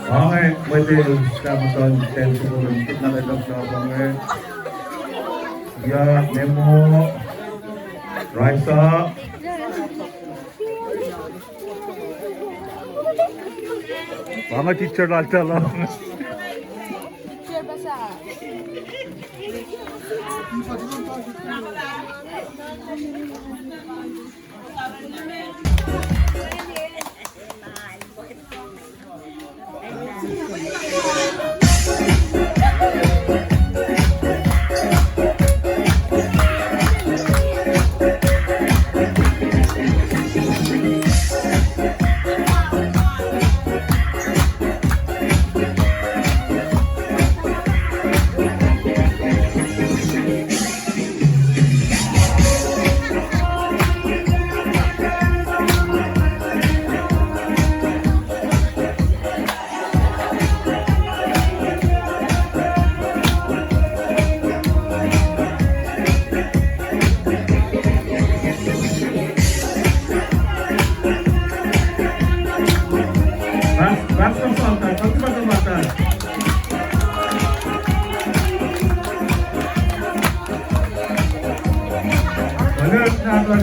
Okay, pwede kamuton tenso ko ng nakitap sa abangin. Ya, Nemo, Raisa. Mga teacher lang lang. Teacher basa.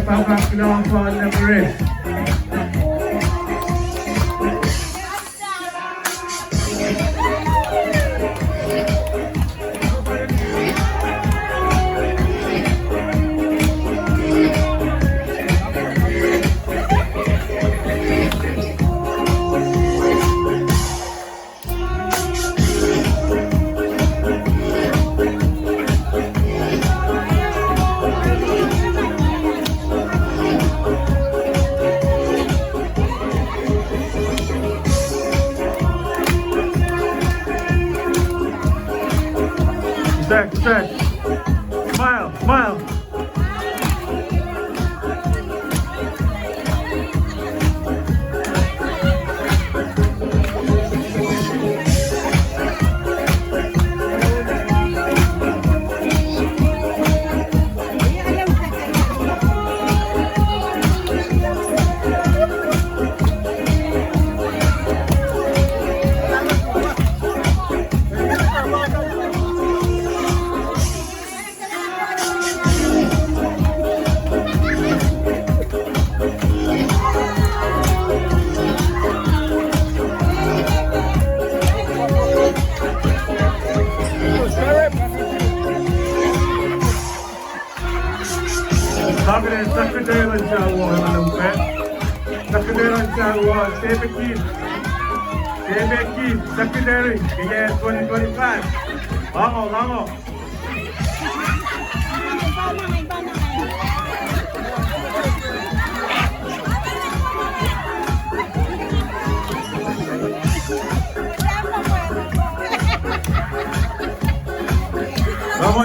Pagkakilawang po ang Everest. Set. Smile, smile. Sakrideran Jawa Utwe. Sakrideran Jawa Sebekid. Sakrideran Kaya 2025. Lango.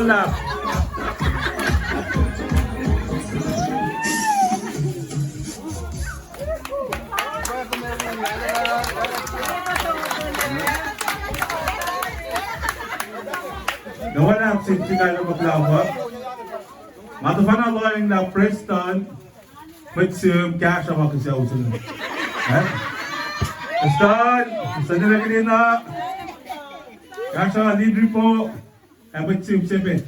lap. Gawa na, si Kyle maglawak. Matufan ang mga yung lap, Preston. Pwede cash ako kasi ako sila. Preston! Gusto nila kanina. Cash ako, libre po. Pwede siya.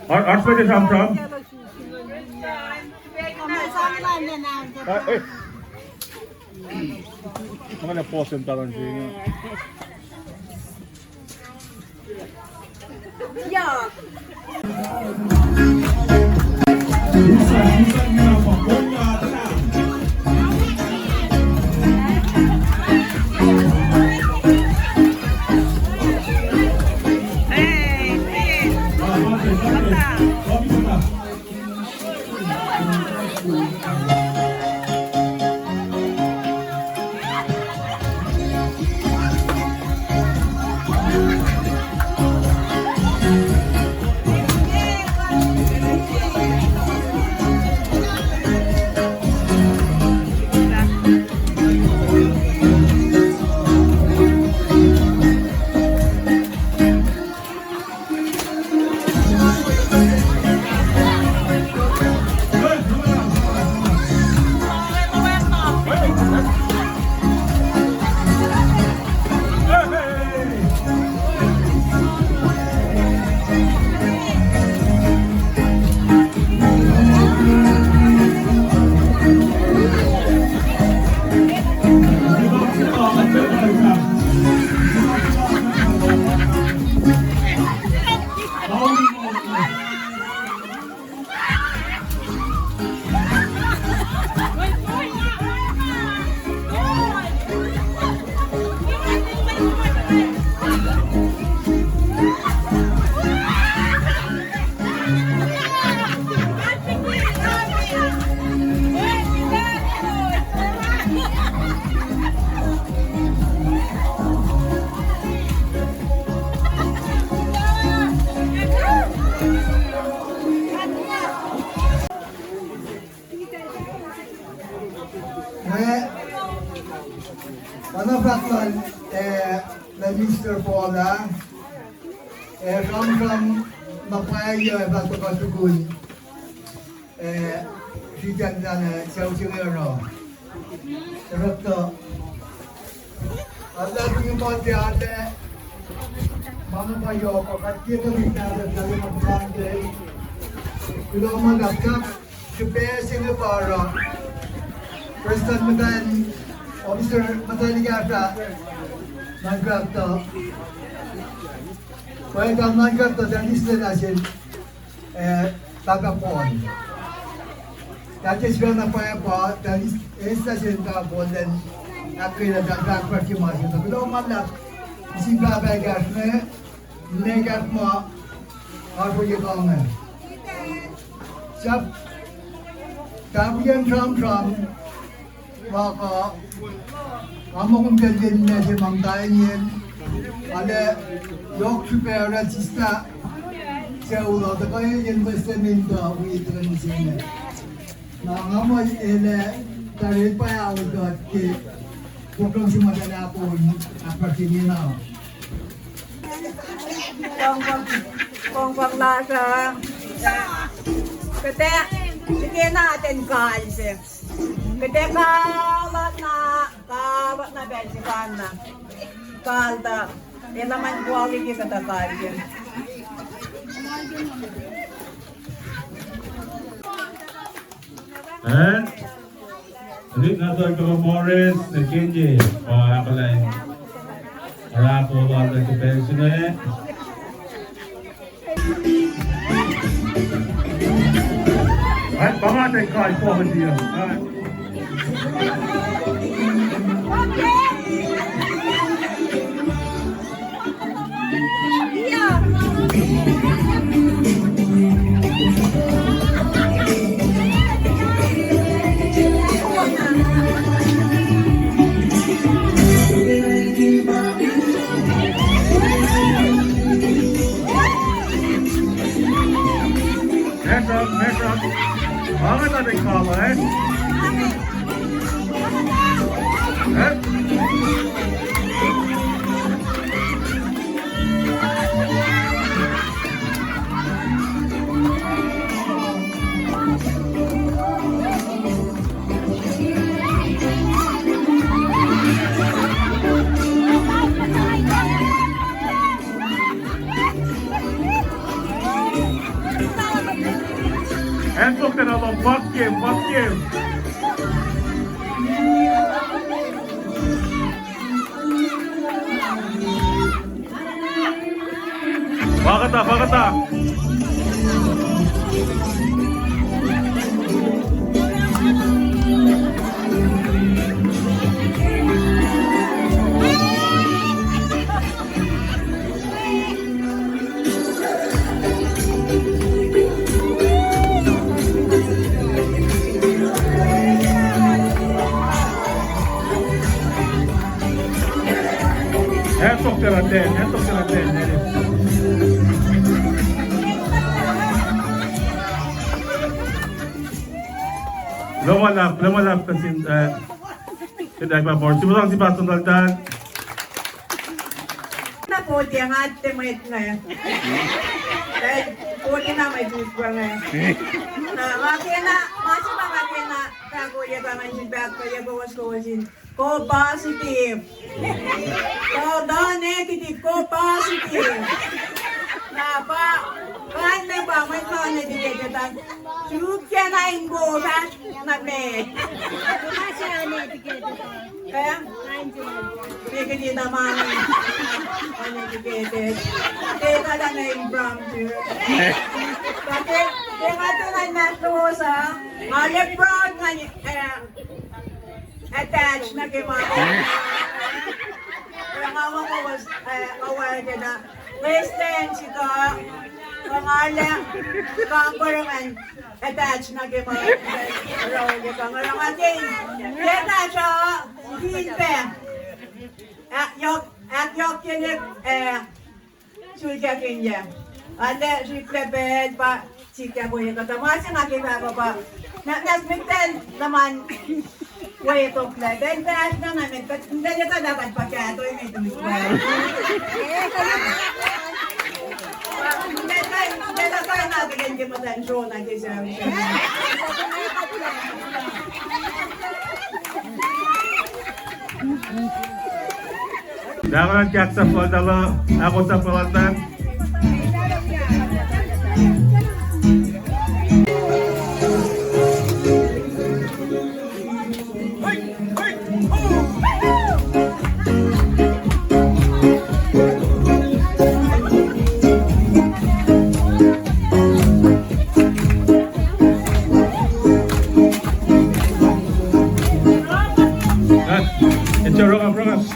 Art pwede sam-sam? Ay! Mga na-pause yung talon siya. Yeah. Manapaklan na Mr. Paula from Mapaya Bato Kasukun si Jandana Sausingero Rokto ada yung konti ate Mamapayo ko katito minada dali mapante kulo magakap supesing para President Madan Officer Mataligata, Mangrafto. Kaya ang Mangrafto, dan isla natin, Tagapon. Dati siya na kaya po, dan isla natin Tagapon, dan ako'y nadagagpar si Masyo. Pero malak, isi babay gas na, negat mo, ako yung kong. Sab, tabiyan Trump, maka kamu kumpirin na si Mang Tayin ada yok supaya sista sa ulo da kayo investment da uitran sine na ngamo ele tarik pa ya ulo ke pokong si madala po apartini na Kung lasa. Kete, sige natin kalse. Kete kawat na bensikan na. Kalta. Yan naman quality sa tatalyan. And ulit na ito ito Morris na Kenji. O ako lang. Para po ba ang nagsipensin na eh. At pamatay ka ito ako diyo. Kala, eh? Eh? En çok da adam, fuck you, fuck you. Pakata, pakata. En çok da adam, en çok da adam. Lumalap kasi hindi pa for. Simulang si Pastor Daldan. Na po, yang ate mo ito na yan. Dahil po na may juice pa nga yan. Na makina, masih makina, kaguya ka man sin back, kaya bawas-bawasin. Ko positive. Ko negative, ko positive. Na pa, kahit may ba, may mga natigigatan. Sukya na ingo, na me. Kaya, may ganyan naman uneducated. Kaya ka lang na impromptu. Kasi, kaya nga ito na natusa, malip proud na attached na kay mama. Kaya mama ko was aware na Christian sito, pangalan, kampurangan, attached na kay mama. Rauge ka nga lang atin. Kaya na siya, hilpe. At yok kinik, sulka kinja. Ate, siklepet pa, sikya ko yung katamasa nga kaya pa. Nasmikten naman, way to play. Then crash na namin, hindi niya ka dapat pagkato yung may tumisbay. Hindi na tayo natin hindi matensyon na kisam siya. Jangan cak sa dalo, ako sa pelatan. Ito rokas.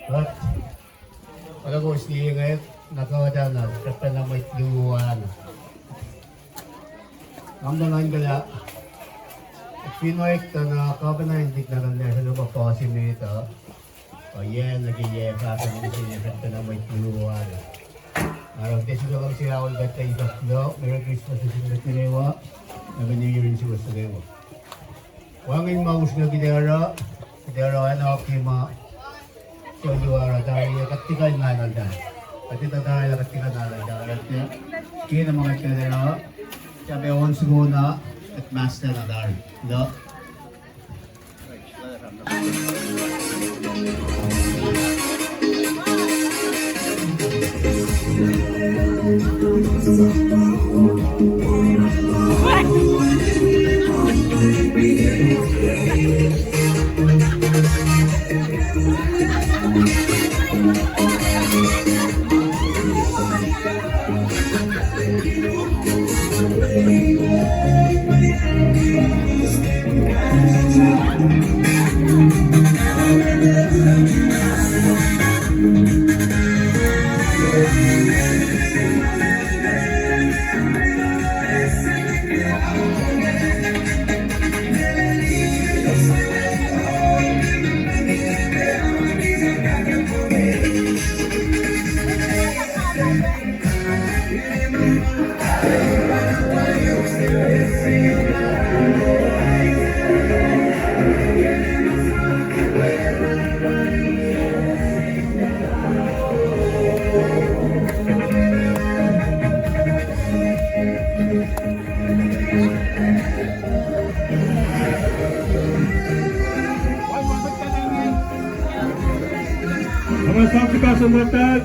At alam ko siya ngayon nakawada na kapag na may luwan. Ang naman kaya Pinoy ka na kabana hindi na lang nasa lupa po si Mita. O yan, nag-iye sa akin hindi siya na may luwan. Araw, kasi ko lang siya ako gata isaslo. Merry Christmas sa sinat nirewa. Naman New Year rin siya sa rewa. Wangin maus na gidera. Gidera ano kima. So luwara dahil katikal nga na dahil. Pati dahil katikal na dahil. Kaya na mga gidera. Sabi once muna at master na dahil. No? Mga saksi ka sa matag.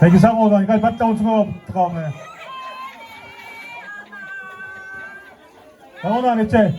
Peki sen oradan gel, ben de oturma kalmaya. Ben oradan geçeyim.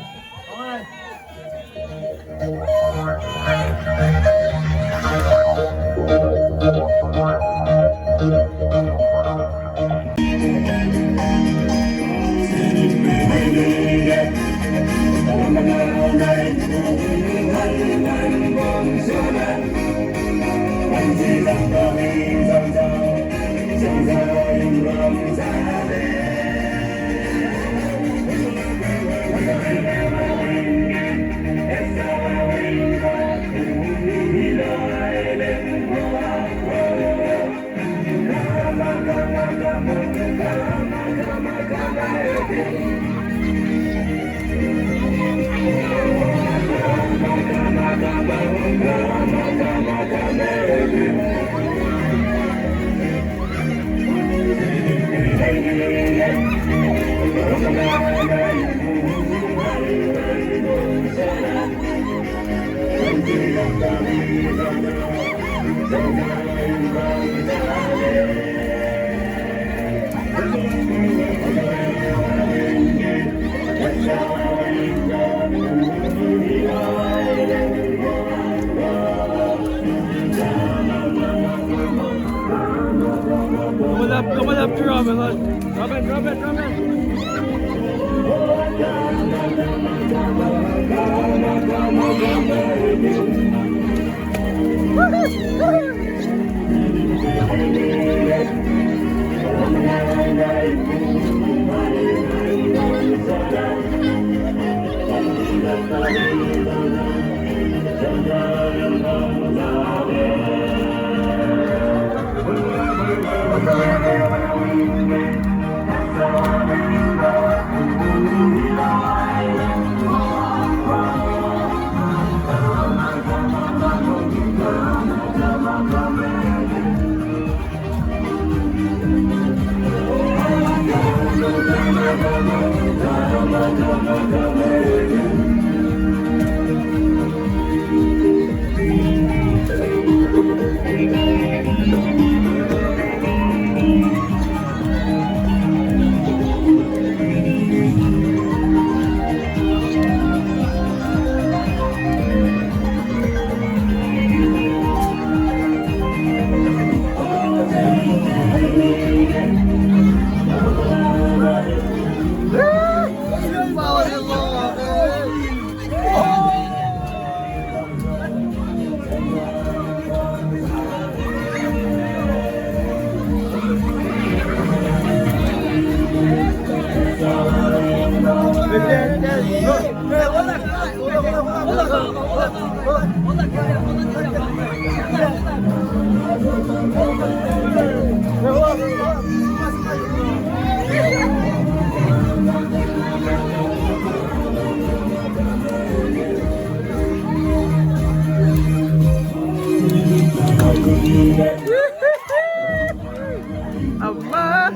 Come on up to Robin. Robin. Apa?